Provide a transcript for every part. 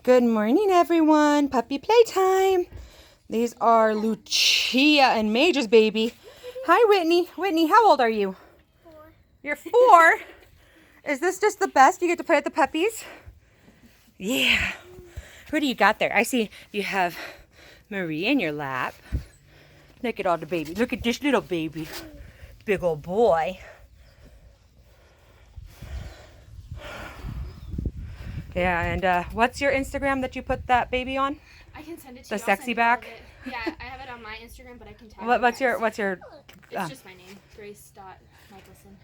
Good morning, everyone. Puppy playtime. These are Lucia and Major's baby. Hi, Whitney. Whitney, how old are you? 4. You're 4? Is this just the best? You get to play with the puppies? Yeah. Who do you got there? I see you have Marie in your lap. Look at all the babies. Look at this little baby. Big old boy. Yeah, and what's your Instagram that you put that baby on? I can send it to The you. sexy back? Yeah, I have it on my Instagram, but I can tag What's you your guys. It's just my name, Grace.Michelson.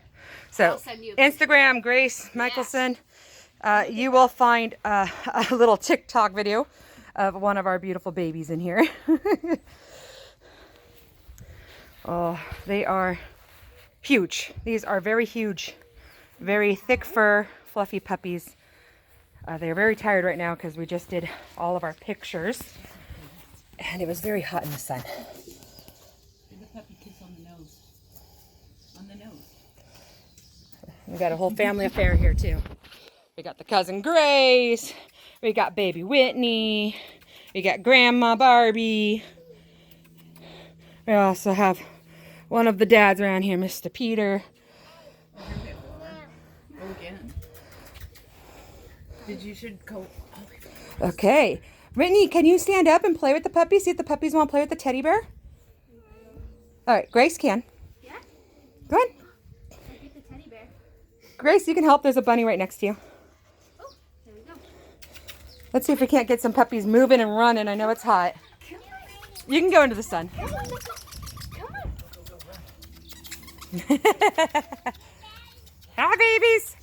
So I'll send you a picture. Instagram, Grace Michelson. You will find a little TikTok video of one of our beautiful babies in here. Oh, they are huge. These are very huge, very thick fur, fluffy puppies. They're very tired right now because we just did all of our pictures and it was very hot in the sun. Give the puppy kiss on the nose. On the nose. We got a whole family affair here too. We got the cousin Grace. We got baby Whitney. We got Grandma Barbie. We also have one of the dads around here, Mr. Peter. Go again. You should go. Okay. Whitney, can you stand up and play with the puppies? See if the puppies want to play with the teddy bear? All right, Grace can. Yeah? Go ahead. I'll get the teddy bear. Grace, you can help. There's a bunny right next to you. Oh, there we go. Let's see if we can't get some puppies moving and running. I know it's hot. You can go into the sun. Come on. Hi, babies.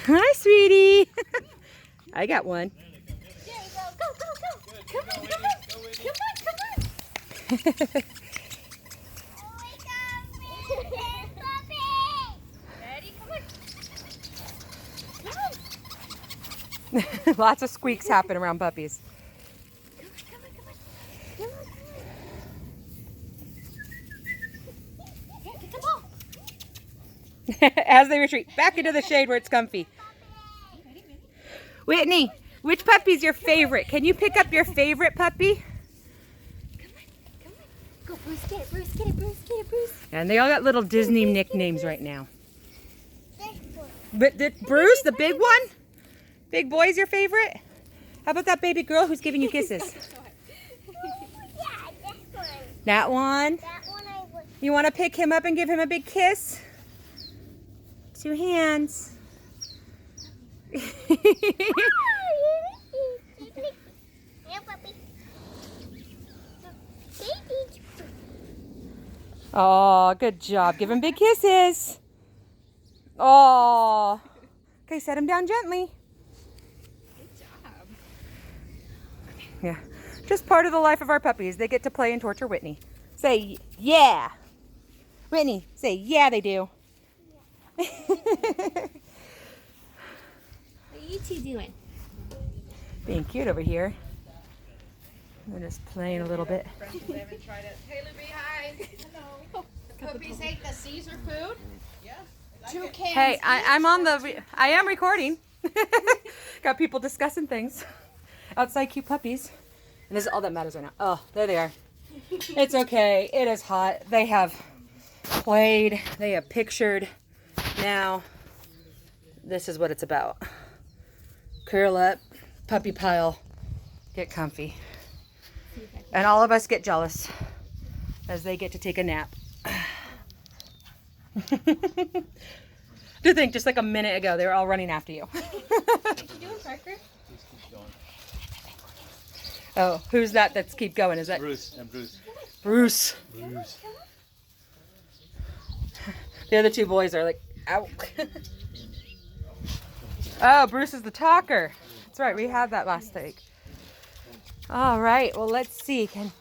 Hi, sweetie. I got one. There we go. Go. Come on. Ready? Come on. Lots of squeaks happen around puppies. Come on. Here, get the ball. As they retreat back into the shade where it's comfy. Ready? Whitney, which puppy's your favorite? Can you pick up your favorite puppy? Come on. Go, Bruce, get it, Bruce. And they all got little Disney nicknames right now. But Bruce, the big one? Big boy's your favorite? How about that baby girl who's giving you kisses? That one? You want to pick him up and give him a big kiss? 2 hands. Oh, good job. Give him big kisses. Oh. Okay, set him down gently. Good job. Yeah. Just part of the life of our puppies. They get to play and torture Whitney. Say, yeah. Whitney, say, yeah, they do. What are you two doing? Being cute over here. They're just playing a little bit. Hey, Libby, hi. Hello. The puppies ate the Caesar food? Yeah. 2 cans. Hey, I am recording. Got people discussing things. Outside cute puppies. And this is all that matters right now. Oh, there they are. It's okay. It is hot. They have played. They have pictured. Now, this is what it's about. Curl up, puppy pile, get comfy. And all of us get jealous as they get to take a nap. To think, just like a minute ago, they were all running after you. What you doing, Parker? Oh, who's that that's keep going? Is that Bruce and Bruce. Bruce? Bruce. The other 2 boys are like, ow. Oh, Bruce is the talker. That's right, we had that last week. All right, well, let's see. Can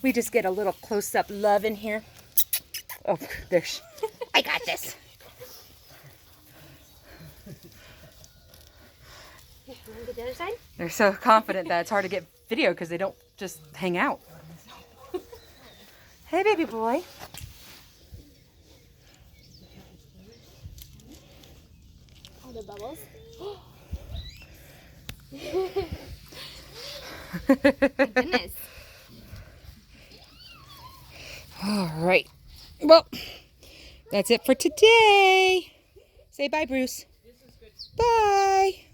we just get a little close-up love in here? Oh, there's, I got this. Here, you want to get the other side? They're so confident that it's hard to get video because they don't just hang out. Hey, baby boy. the bubbles. Goodness. All right. Well, that's it for today. Say bye, Bruce. Bye.